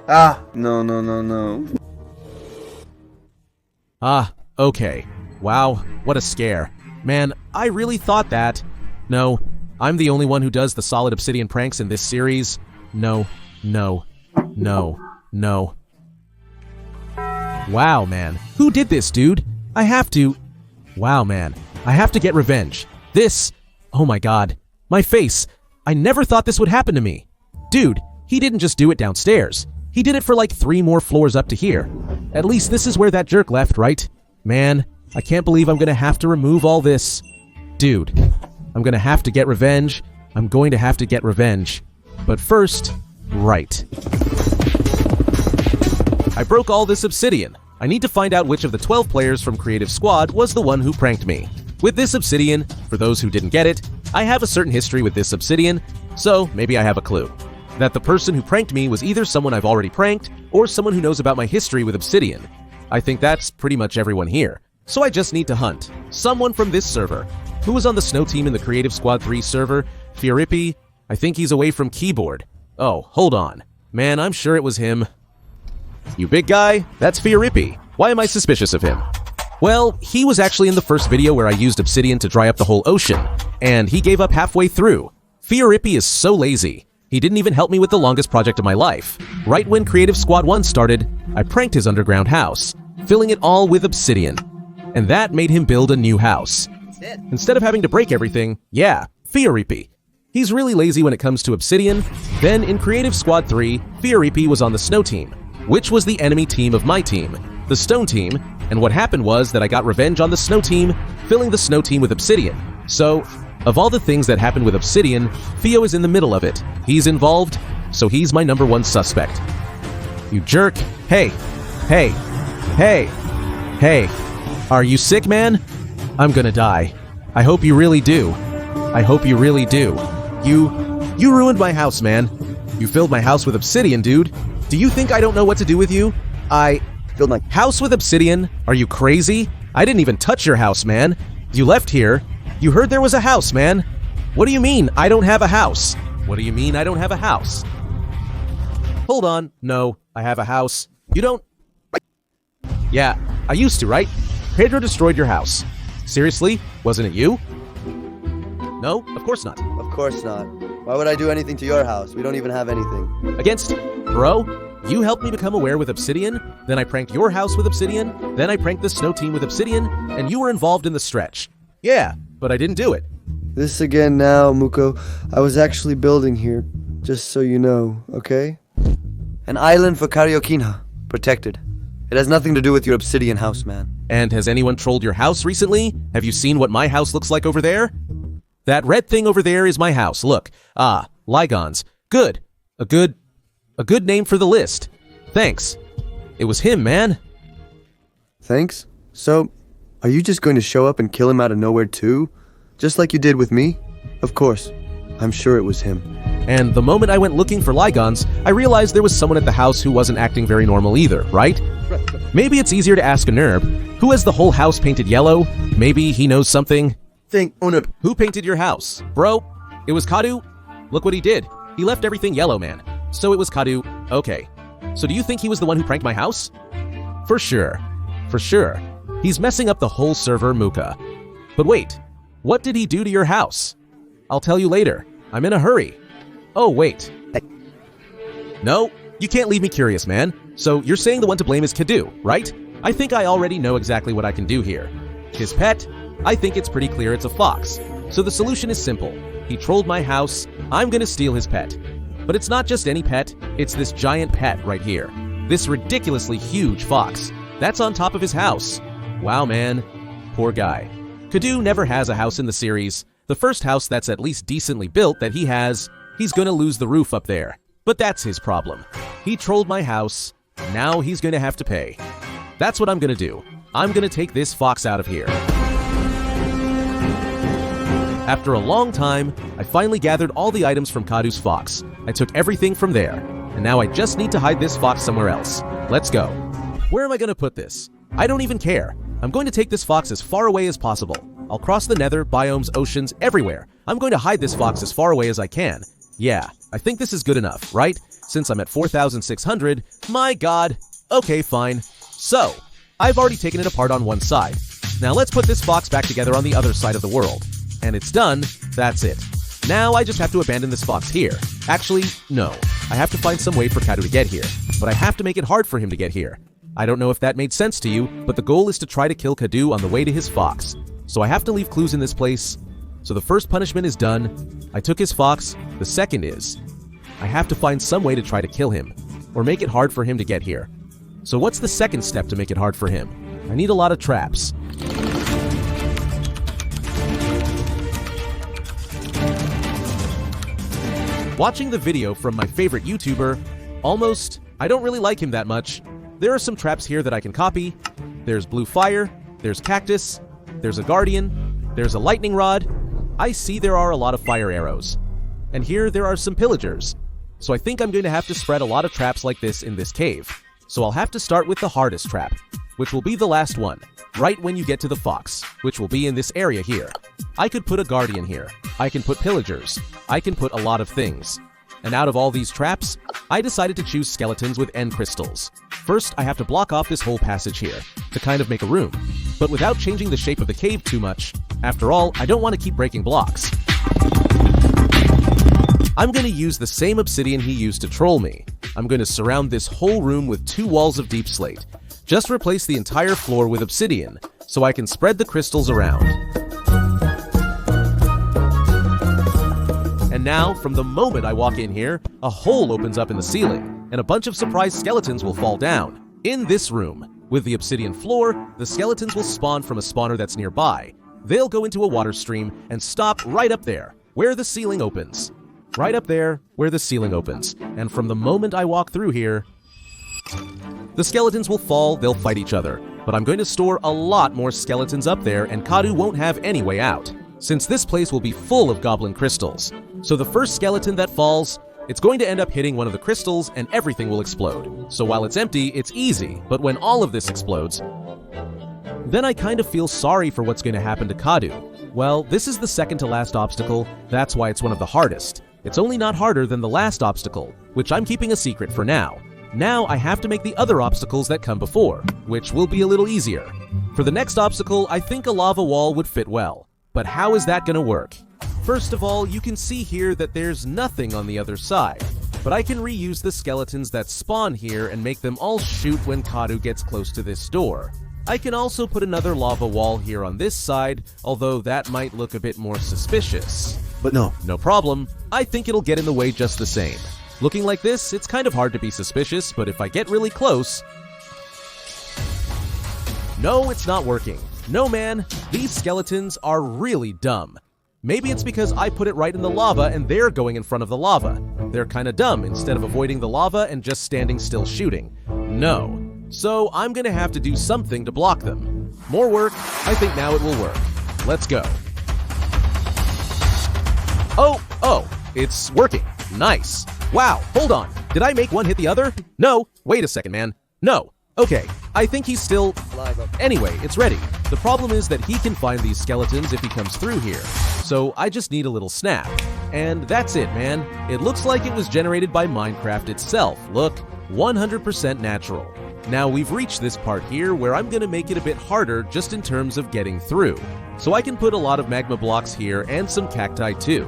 Ah, no, no, no, no. Ah, okay. Wow, what a scare. Man, I really thought that. No, I'm the only one who does the solid Obsidian pranks in this series. No, no, no, no. Wow, man. Who did this, dude? I have to... Wow, man. I have to get revenge. This... Oh my god. My face. I never thought this would happen to me. Dude, he didn't just do it downstairs. He did it for like 3 more floors up to here. At least this is where that jerk left, right? Man, I can't believe I'm gonna have to remove all this. Dude, I'm gonna have to get revenge. I'm going to have to get revenge. But first, right. I broke all this obsidian. I need to find out which of the 12 players from Creative Squad was the one who pranked me. With this obsidian, for those who didn't get it, I have a certain history with this obsidian, so maybe I have a clue. That the person who pranked me was either someone I've already pranked, or someone who knows about my history with obsidian. I think that's pretty much everyone here. So I just need to hunt someone from this server. Who was on the snow team in the Creative Squad 3 server? Fioripi? I think he's away from keyboard. Oh, hold on. Man, I'm sure it was him. You big guy? That's Fioripi. Why am I suspicious of him? Well, he was actually in the first video where I used obsidian to dry up the whole ocean, and he gave up halfway through. Fioripi is so lazy. He didn't even help me with the longest project of my life. Right when Creative Squad 1 started, I pranked his underground house, filling it all with obsidian. And that made him build a new house. Instead of having to break everything, yeah, Fioripi. He's really lazy when it comes to obsidian. Then in Creative Squad 3, Fioripi was on the snow team, which was the enemy team of my team, the stone team, and what happened was that I got revenge on the snow team, filling the snow team with obsidian. So, of all the things that happened with obsidian, Theo is in the middle of it. He's involved, so he's my #1 suspect. You jerk. Hey, hey, hey, hey. Are you sick, man? I'm gonna die. I hope you really do. I hope you really do. You ruined my house, man. You filled my house with obsidian, dude. Do you think I don't know what to do with you? I filled my house with obsidian? Are you crazy? I didn't even touch your house, man. You left here. You heard there was a house, man. What do you mean, I don't have a house? What do you mean, I don't have a house? Hold on. No, I have a house. You don't... Yeah, I used to, right? Pedro destroyed your house. Seriously? Wasn't it you? No, of course not. Of course not. Why would I do anything to your house? We don't even have anything. Against... Bro, you helped me become aware with obsidian, then I pranked your house with obsidian, then I pranked the snow team with obsidian, and you were involved in the stretch. Yeah, but I didn't do it. This again now, Muko. I was actually building here, just so you know, okay? An island for Karyokina, protected. It has nothing to do with your obsidian house, man. And has anyone trolled your house recently? Have you seen what my house looks like over there? That red thing over there is my house, look. Ah, Ligons. Good. A good name for the list. Thanks. It was him, man. Thanks? So, are you just going to show up and kill him out of nowhere too? Just like you did with me? Of course. I'm sure it was him. And the moment I went looking for Ligons, I realized there was someone at the house who wasn't acting very normal either, right? Maybe it's easier to ask a nerd. Who has the whole house painted yellow? Maybe he knows something. Who painted your house? Bro, it was Kadu? Look what he did. He left everything yellow, man. So it was Kadu. Okay. So do you think he was the one who pranked my house? For sure. For sure. He's messing up the whole server, Muka. But wait, what did he do to your house? I'll tell you later. I'm in a hurry. Oh, wait. No, you can't leave me curious, man. So you're saying the one to blame is Kadu, right? I think I already know exactly what I can do here. His pet? I think it's pretty clear it's a fox. So the solution is simple. He trolled my house. I'm gonna steal his pet. But it's not just any pet. It's this giant pet right here. This ridiculously huge fox. That's on top of his house. Wow, man. Poor guy. Kadu never has a house in the series. The first house that's at least decently built that he has, he's gonna lose the roof up there. But that's his problem. He trolled my house. Now he's gonna have to pay. That's what I'm gonna do. I'm gonna take this fox out of here. After a long time, I finally gathered all the items from Kadu's fox. I took everything from there, and now I just need to hide this fox somewhere else. Let's go. Where am I gonna put this? I don't even care. I'm going to take this fox as far away as possible. I'll cross the nether, biomes, oceans, everywhere. I'm going to hide this fox as far away as I can. Yeah, I think this is good enough, right? since I'm at 4,600, my god. Okay, fine. So, I've already taken it apart on one side. Now let's put this fox back together on the other side of the world. And it's done, that's it. Now I just have to abandon this fox here. Actually, no. I have to find some way for Kadu to get here, but I have to make it hard for him to get here. I don't know if that made sense to you, but the goal is to try to kill Kadu on the way to his fox. So I have to leave clues in this place. So the first punishment is done. I took his fox. The second is, I have to find some way to try to kill him, or make it hard for him to get here. So what's the second step to make it hard for him? I need a lot of traps. Watching the video from my favorite YouTuber, Almost, I don't really like him that much. There are some traps here that I can copy. There's blue fire, there's cactus, there's a guardian, there's a lightning rod. I see there are a lot of fire arrows. And here there are some pillagers. So I think I'm going to have to spread a lot of traps like this in this cave. So I'll have to start with the hardest trap, which will be the last one, right when you get to the fox, which will be in this area here. I could put a guardian here. I can put pillagers. I can put a lot of things. And out of all these traps, I decided to choose skeletons with end crystals. First, I have to block off this whole passage here, to kind of make a room, but without changing the shape of the cave too much. After all, I don't want to keep breaking blocks. I'm going to use the same obsidian he used to troll me. I'm going to surround this whole room with 2 walls of deep slate. Just replace the entire floor with obsidian, so I can spread the crystals around. And now, from the moment I walk in here, a hole opens up in the ceiling, and a bunch of surprise skeletons will fall down. In this room, with the obsidian floor, the skeletons will spawn from a spawner that's nearby. They'll go into a water stream and stop right up there, where the ceiling opens. Right up there, where the ceiling opens. And from the moment I walk through here, the skeletons will fall, they'll fight each other. But I'm going to store a lot more skeletons up there, and Kadu won't have any way out, since this place will be full of goblin crystals. So the first skeleton that falls, it's going to end up hitting one of the crystals and everything will explode. So while it's empty, it's easy, but when all of this explodes, then I kind of feel sorry for what's going to happen to Kadu. Well, this is the second to last obstacle, that's why it's one of the hardest. It's only not harder than the last obstacle, which I'm keeping a secret for now. Now I have to make the other obstacles that come before, which will be a little easier. For the next obstacle, I think a lava wall would fit well. But how is that going to work? First of all, you can see here that there's nothing on the other side, but I can reuse the skeletons that spawn here and make them all shoot when Kadu gets close to this door. I can also put another lava wall here on this side, although that might look a bit more suspicious. But no problem. I think it'll get in the way just the same. Looking like this, it's kind of hard to be suspicious, but if I get really close... No, it's not working. No, man, these skeletons are really dumb. Maybe it's because I put it right in the lava and they're going in front of the lava. They're kinda dumb instead of avoiding the lava and just standing still shooting. No. So I'm gonna have to do something to block them. More work. I think now it will work. Let's go. Oh, it's working. Nice. Wow, hold on. Did I make one hit the other? No. Wait a second, man. No. Okay, I think he's still... Anyway, it's ready. The problem is that he can find these skeletons if he comes through here. So I just need a little snap. And that's it, man. It looks like it was generated by Minecraft itself. Look, 100% natural. Now we've reached this part here where I'm gonna make it a bit harder just in terms of getting through. So I can put a lot of magma blocks here and some cacti too.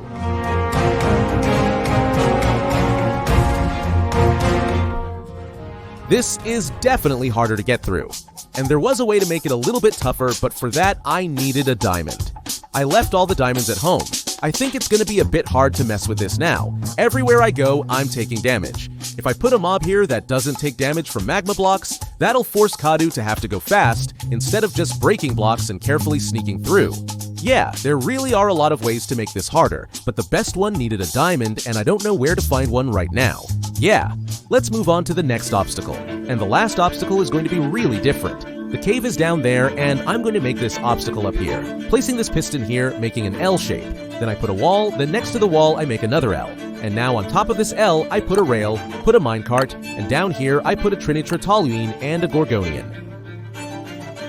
This is definitely harder to get through. And there was a way to make it a little bit tougher, but for that I needed a diamond. I left all the diamonds at home. I think it's gonna be a bit hard to mess with this now. Everywhere I go, I'm taking damage. If I put a mob here that doesn't take damage from magma blocks, that'll force Kadu to have to go fast, instead of just breaking blocks and carefully sneaking through. Yeah, there really are a lot of ways to make this harder, but the best one needed a diamond, and I don't know where to find one right now. Yeah, let's move on to the next obstacle. And the last obstacle is going to be really different. The cave is down there, and I'm going to make this obstacle up here, placing this piston here, making an L shape. Then I put a wall, then next to the wall I make another L. And now on top of this L, I put a rail, put a minecart, and down here I put a Trinitrotoluene and a Gorgonian.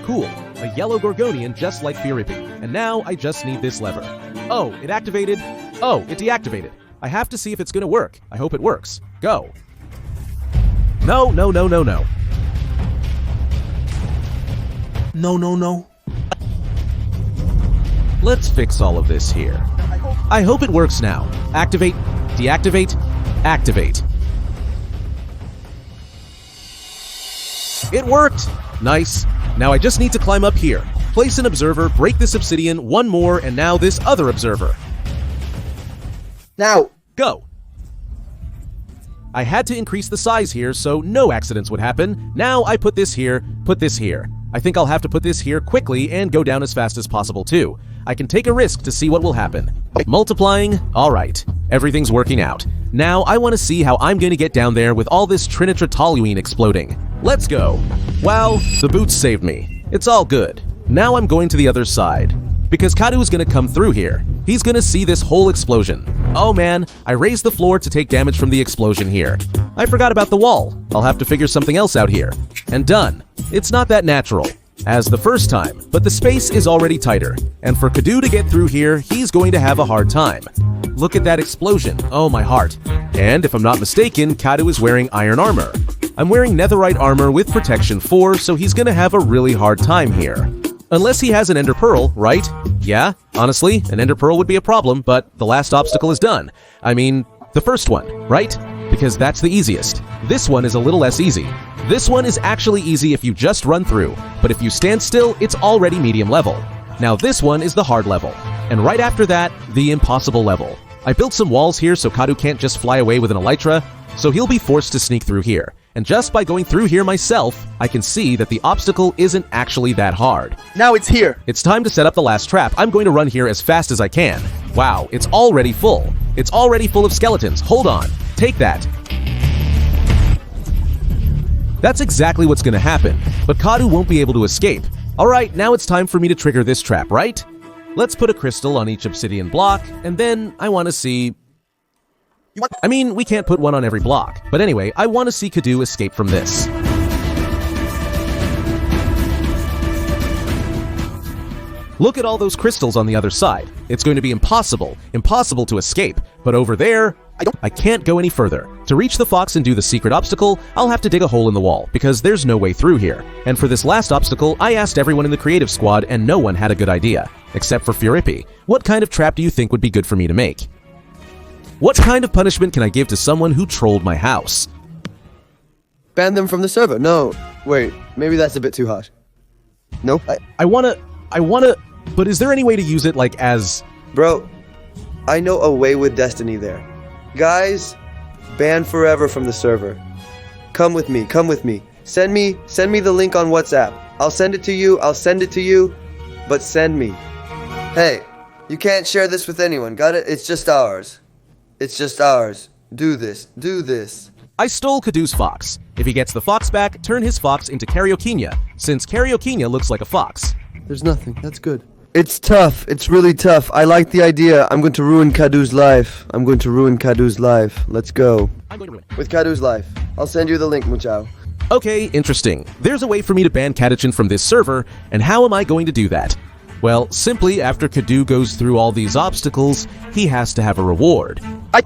Cool, a yellow Gorgonian just like Fioripi. And now I just need this lever. Oh, it activated. Oh, it deactivated. I have to see if it's going to work. I hope it works. Go. No, no, no, no, no. No, no, no. Let's fix all of this here. I hope it works now. Activate, deactivate, activate. It worked! Nice. Now I just need to climb up here, place an observer, break this obsidian, one more, and now this other observer. Now! Go! I had to increase the size here so no accidents would happen. Now I put this here, put this here. I think I'll have to put this here quickly and go down as fast as possible too. I can take a risk to see what will happen. Multiplying, alright. Everything's working out. Now I want to see how I'm going to get down there with all this trinitrotoluene exploding. Let's go. Wow, the boots saved me. It's all good. Now I'm going to the other side. Because Kadu is going to come through here. He's going to see this whole explosion. Oh man, I raised the floor to take damage from the explosion here. I forgot about the wall. I'll have to figure something else out here. And done. It's not that natural as the first time, but the space is already tighter. And for Kadu to get through here, he's going to have a hard time. Look at that explosion. Oh my heart. And if I'm not mistaken, Kadu is wearing iron armor. I'm wearing netherite armor with protection 4, so he's going to have a really hard time here. Unless he has an ender pearl, right? Yeah, honestly, an ender pearl would be a problem, but the last obstacle is done. I mean, the first one, right? Because that's the easiest. This one is a little less easy. This one is actually easy if you just run through, but if you stand still, it's already medium level. Now this one is the hard level, and right after that, the impossible level. I built some walls here so Kadu can't just fly away with an elytra, so he'll be forced to sneak through here. And just by going through here myself, I can see that the obstacle isn't actually that hard. Now it's here. It's time to set up the last trap. I'm going to run here as fast as I can. Wow, it's already full. It's already full of skeletons. Hold on. Take that. That's exactly what's going to happen, but Kadu won't be able to escape. Alright, now it's time for me to trigger this trap, right? Let's put a crystal on each obsidian block, and then I want to see... I mean, we can't put one on every block, but anyway, I want to see Kadu escape from this. Look at all those crystals on the other side. It's going to be impossible to escape, but over there, I can't go any further. To reach the fox and do the secret obstacle, I'll have to dig a hole in the wall, because there's no way through here. And for this last obstacle, I asked everyone in the creative squad, and no one had a good idea, except for Fioripi. What kind of trap do you think would be good for me to make? What kind of punishment can I give to someone who trolled my house? Ban them from the server. No, wait, maybe that's a bit too harsh. Nope. I wanna, but is there any way to use it like as... Bro, I know a way with destiny there. Guys, ban forever from the server. Come with me, come with me. Send me the link on WhatsApp. I'll send it to you, but send me. Hey, you can't share this with anyone, got it? It's just ours. It's just ours. Do this. Do this. I stole Kadu's fox. If he gets the fox back, turn his fox into Karyokinia, since Karyokinia looks like a fox. There's nothing. That's good. It's tough. It's really tough. I like the idea. I'm going to ruin Kadu's life. I'm going to ruin Kadu's life. Let's go. I'm going to ruin it. With Kadu's life. I'll send you the link, Muchao. Okay, interesting. There's a way for me to ban Katachin from this server, and how am I going to do that? Well, simply after Kadu goes through all these obstacles, he has to have a reward.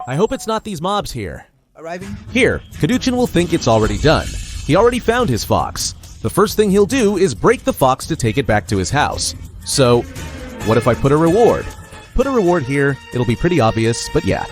I hope it's not these mobs here. Arriving? Here, Kaduchin will think it's already done. He already found his fox. The first thing he'll do is break the fox to take it back to his house. So, what if I put a reward? Put a reward here, it'll be pretty obvious, but yeah.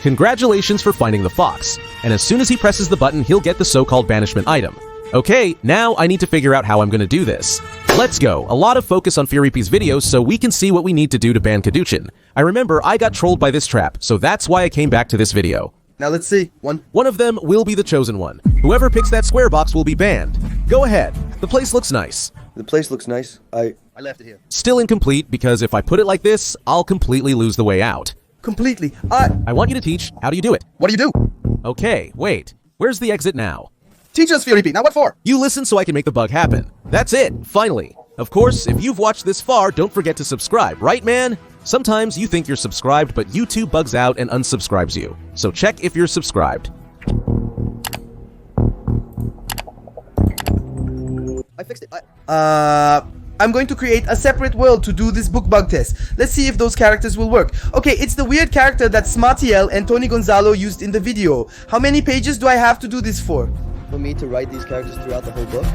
Congratulations for finding the fox, and as soon as he presses the button, he'll get the so-called banishment item. Okay, now I need to figure out how I'm going to do this. Let's go. A lot of focus on Fioripi's videos so we can see what we need to do to ban Kaduchin. I remember I got trolled by this trap, so that's why I came back to this video. Now let's see. One of them will be the chosen one. Whoever picks that square box will be banned. Go ahead. The place looks nice. The place looks nice. I left it here. Still incomplete because if I put it like this, I'll completely lose the way out. Completely. I want you to teach. How do you do it? What do you do? Okay, wait. Where's the exit now? Teach us, Fioripi. Now what for? You listen so I can make the bug happen. That's it, finally. Of course, if you've watched this far, don't forget to subscribe, right, man? Sometimes you think you're subscribed, but YouTube bugs out and unsubscribes you. So check if you're subscribed. I fixed it. I'm going to create a separate world to do this book bug test. Let's see if those characters will work. Okay, it's the weird character that Smatiel and Tony Gonzalo used in the video. How many pages do I have to do this for? for me to write these characters throughout the whole book?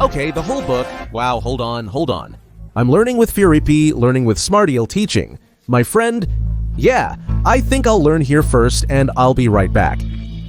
Okay, the whole book. Wow, hold on. I'm learning with Fioripi, learning with Smartiel teaching. My friend, yeah, I think I'll learn here first and I'll be right back.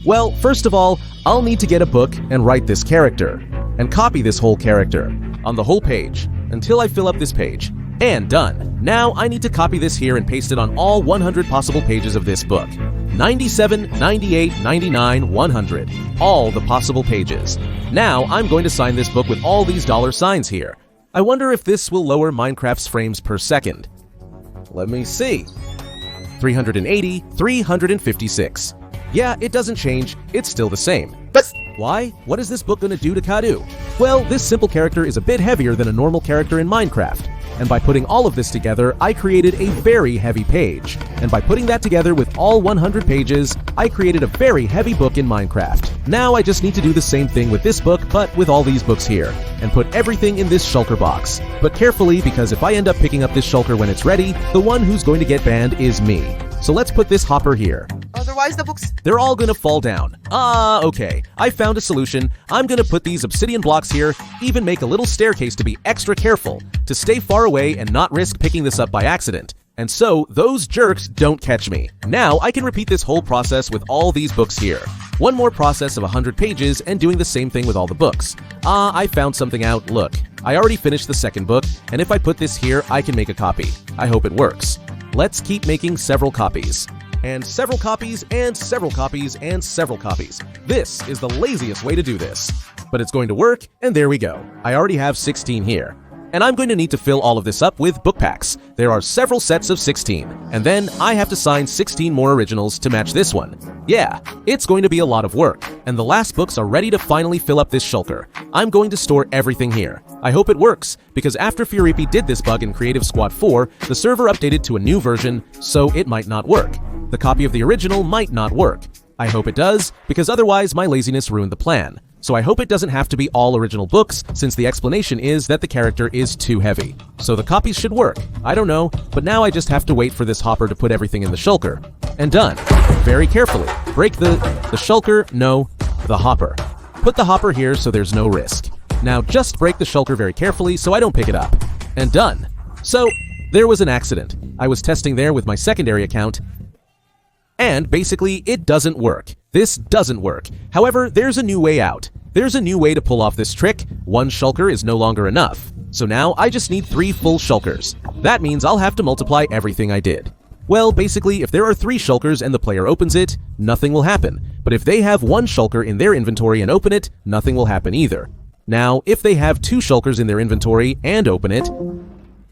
Well, first of all, I'll need to get a book and write this character, and copy this whole character on the whole page until I fill up this page. And done. Now I need to copy this here and paste it on all 100 possible pages of this book. 97, 98, 99, 100. All the possible pages. Now I'm going to sign this book with all these $signs here. I wonder if this will lower Minecraft's frames per second. Let me see. 380, 356. Yeah, it doesn't change. It's still the same. But Why? What is this book going to do to Kadu? Well, this simple character is a bit heavier than a normal character in Minecraft. And by putting all of this together, I created a very heavy page. And by putting that together with all 100 pages, I created a very heavy book in Minecraft. Now I just need to do the same thing with this book, but with all these books here, and put everything in this shulker box. But carefully, because if I end up picking up this shulker when it's ready, the one who's going to get banned is me. So let's put this hopper here. otherwise the books... They're all gonna fall down. Okay. I found a solution. I'm gonna put these obsidian blocks here, even make a little staircase to be extra careful, to stay far away and not risk picking this up by accident. And so, those jerks don't catch me. Now, I can repeat this whole process with all these books here. One more process of 100 pages and doing the same thing with all the books. I found something out. Look, I already finished the second book, and if I put this here, I can make a copy. I hope it works. Let's keep making several copies. And several copies, and several copies, and several copies. This is the laziest way to do this. But it's going to work, and there we go. I already have 16 here. And I'm going to need to fill all of this up with book packs. There are several sets of 16, and then I have to sign 16 more originals to match this one. Yeah, it's going to be a lot of work, and the last books are ready to finally fill up this shulker. I'm going to store everything here. I hope it works, because after Fioripi did this bug in Creative Squad 4, the server updated to a new version, so it might not work. The copy of the original might not work. I hope it does, because otherwise my laziness ruined the plan. So I hope it doesn't have to be all original books, since the explanation is that the character is too heavy. So the copies should work. I don't know, but now I just have to wait for this hopper to put everything in the shulker. And done. Very carefully. Break the shulker, no, the hopper. Put the hopper here so there's no risk. Now just break the shulker very carefully so I don't pick it up. And done. So, there was an accident. I was testing there with my secondary account, and basically, it doesn't work. This doesn't work. However, there's a new way out. There's a new way to pull off this trick. One shulker is no longer enough. So now I just need 3 full shulkers. That means I'll have to multiply everything I did. Well, basically, if there are 3 shulkers and the player opens it, nothing will happen. But if they have 1 shulker in their inventory and open it, nothing will happen either. Now, if they have 2 shulkers in their inventory and open it,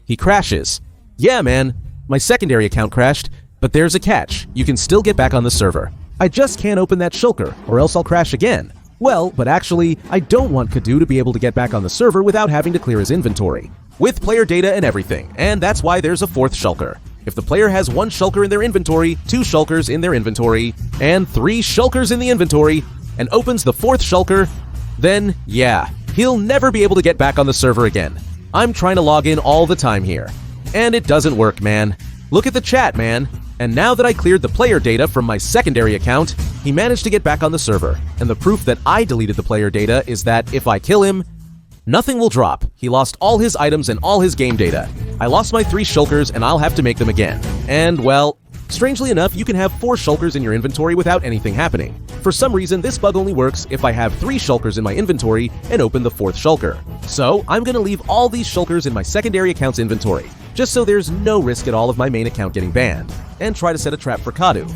he crashes. Yeah, man, my secondary account crashed. But there's a catch. You can still get back on the server. I just can't open that shulker, or else I'll crash again. Well, but actually, I don't want Kadu to be able to get back on the server without having to clear his inventory. With player data and everything, and that's why there's a 4th shulker. If the player has 1 shulker in their inventory, 2 shulkers in their inventory, and 3 shulkers in the inventory, and opens the 4th shulker, then, yeah, he'll never be able to get back on the server again. I'm trying to log in all the time here. And it doesn't work, man. Look at the chat, man. And now that I cleared the player data from my secondary account, he managed to get back on the server. And the proof that I deleted the player data is that if I kill him, nothing will drop. He lost all his items and all his game data. I lost my 3 shulkers and I'll have to make them again. And well, strangely enough, you can have 4 shulkers in your inventory without anything happening. For some reason, this bug only works if I have 3 shulkers in my inventory and open the 4th shulker. So I'm gonna leave all these shulkers in my secondary account's inventory, just so there's no risk at all of my main account getting banned, and try to set a trap for Kadu.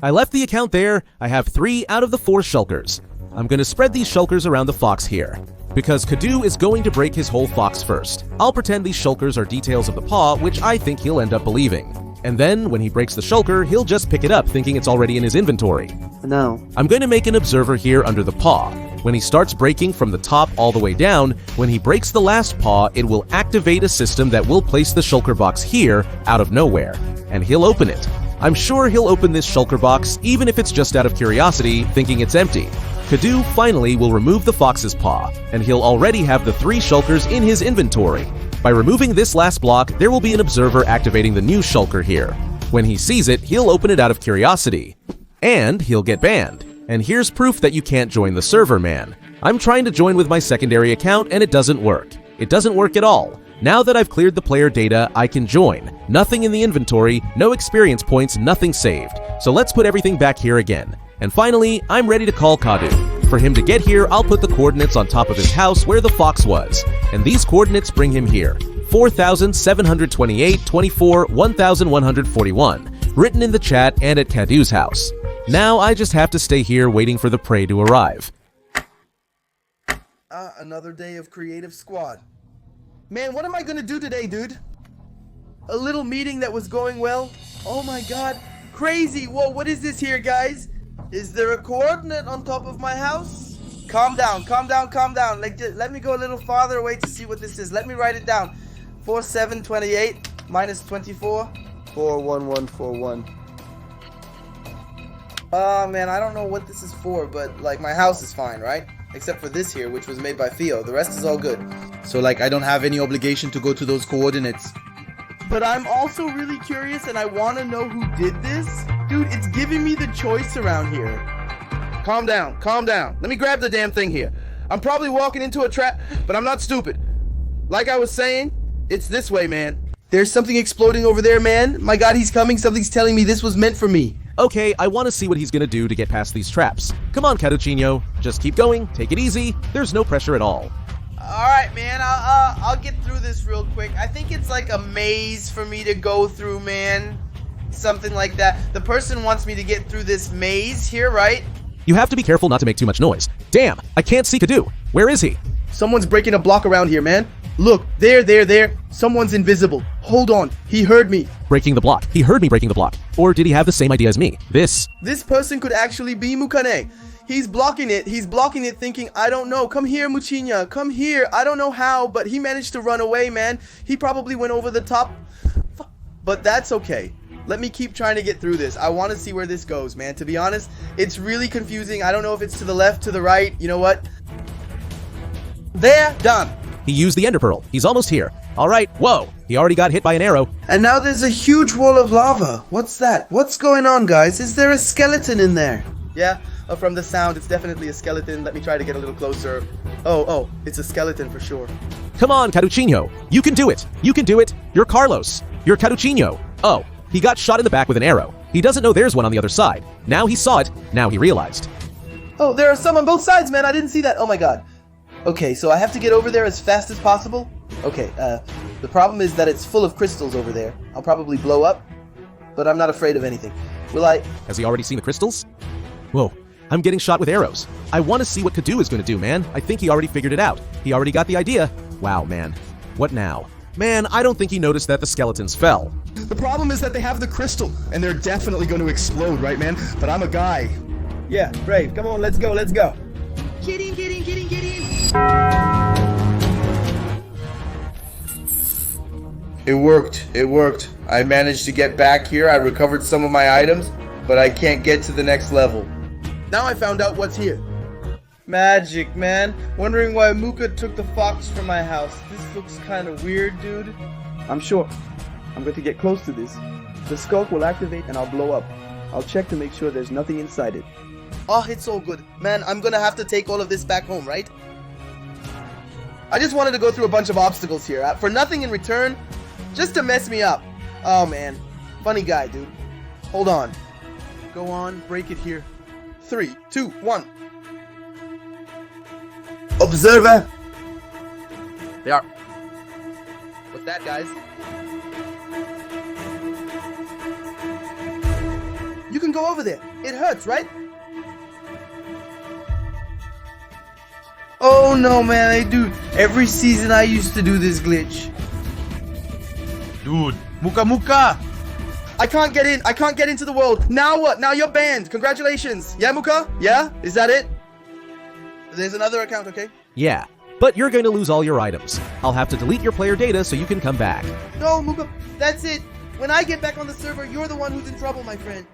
I left the account there. I have 3 out of the 4 shulkers. I'm gonna spread these shulkers around the fox here, because Kadu is going to break his whole fox first. I'll pretend these shulkers are details of the paw, which I think he'll end up believing. And then, when he breaks the shulker, he'll just pick it up thinking it's already in his inventory. No. I'm going to make an observer here under the paw. When he starts breaking from the top all the way down, when he breaks the last paw, it will activate a system that will place the shulker box here out of nowhere. And he'll open it. I'm sure he'll open this shulker box, even if it's just out of curiosity, thinking it's empty. Kadu finally will remove the fox's paw, and he'll already have the 3 shulkers in his inventory. By removing this last block, there will be an observer activating the new shulker here. When he sees it, he'll open it out of curiosity. And he'll get banned. And here's proof that you can't join the server, man. I'm trying to join with my secondary account and it doesn't work. It doesn't work at all. Now that I've cleared the player data, I can join. Nothing in the inventory, no experience points, nothing saved. So let's put everything back here again. And finally, I'm ready to call Kadu. For him to get here, I'll put the coordinates on top of his house where the fox was. And these coordinates bring him here. 4,728, 24, 1,141. Written in the chat and at Kadu's house. Now I just have to stay here waiting for the prey to arrive. Another day of creative squad. Man, what am I gonna do today, dude? A little meeting that was going well. Oh my god. Crazy. Whoa, what is this here, guys? Is there a coordinate on top of my house? Calm down, calm down, calm down. Like, let me go a little farther away to see what this is. Let me write it down. 4728 minus 24. 41141. Man, I don't know what this is for, but like my house is fine, right? Except for this here, which was made by Theo. The rest is all good. So like I don't have any obligation to go to those coordinates. But I'm also really curious and I want to know who did this. Dude, it's giving me the choice around here. Calm down, calm down. Let me grab the damn thing here. I'm probably walking into a trap, but I'm not stupid. Like I was saying, it's this way, man. There's something exploding over there, man. My god, he's coming. Something's telling me this was meant for me. Okay, I want to see what he's gonna do to get past these traps. Come on, Caducino. Just keep going, take it easy. There's no pressure at all. Alright, man. I'll get through this real quick. I think it's like a maze for me to go through, man. Something like that. The person wants me to get through this maze here, right? You have to be careful not to make too much noise. Damn, I can't see Kadu. Where is he? Someone's breaking a block around here, man. Look, there. Someone's invisible. Hold on. He heard me. Breaking the block. He heard me breaking the block. Or did he have the same idea as me? This person could actually be Mukane. He's blocking it. He's blocking it thinking, I don't know. Come here, Muchinya. Come here. I don't know how, but he managed to run away, man. He probably went over the top. But that's okay. Let me keep trying to get through this. I want to see where this goes, man. To be honest, it's really confusing. I don't know if it's to the left, to the right. You know what? There, done. He used the Ender Pearl. He's almost here. All right, whoa. He already got hit by an arrow. And now there's a huge wall of lava. What's that? What's going on, guys? Is there a skeleton in there? Yeah, from the sound, it's definitely a skeleton. Let me try to get a little closer. Oh, it's a skeleton for sure. Come on, Caducino. You can do it. You can do it. You're Carlos. You're Caducino. Oh, he got shot in the back with an arrow. He doesn't know there's one on the other side. Now he saw it. Now he realized. Oh, there are some on both sides, man. I didn't see that. Oh my god. Okay, so I have to get over there as fast as possible. Okay, the problem is that it's full of crystals over there. I'll probably blow up, but I'm not afraid of anything. Will I? Has he already seen the crystals? Whoa, I'm getting shot with arrows. I want to see what Kadu is going to do, man. I think he already figured it out. He already got the idea. Wow, man. What now? Man, I don't think he noticed that the skeletons fell. The problem is that they have the crystal, and they're definitely going to explode, right, man? But I'm a guy. Yeah, Brave. Come on, let's go. Get in. It worked. I managed to get back here. I recovered some of my items, but I can't get to the next level. Now I found out what's here. Magic, man. Wondering why Muka took the fox from my house. This looks kind of weird, dude. I'm sure. I'm going to get close to this. The skulk will activate and I'll blow up. I'll check to make sure there's nothing inside it. Oh, it's so good. Man, I'm gonna have to take all of this back home, right? I just wanted to go through a bunch of obstacles here, for nothing in return, just to mess me up. Oh, man. Funny guy, dude. Hold on. Go on, break it here. 3, 2, 1. Observer! They are. What's that, guys? You can go over there. It hurts, right? Oh no, man, dude. Every season I used to do this glitch. Dude, Muka! I can't get in. I can't get into the world. Now what? Now you're banned. Congratulations. Yeah, Muka? Yeah? Is that it? There's another account, okay? Yeah, but you're going to lose all your items. I'll have to delete your player data so you can come back. No, Muka. That's it. When I get back on the server, you're the one who's in trouble, my friend.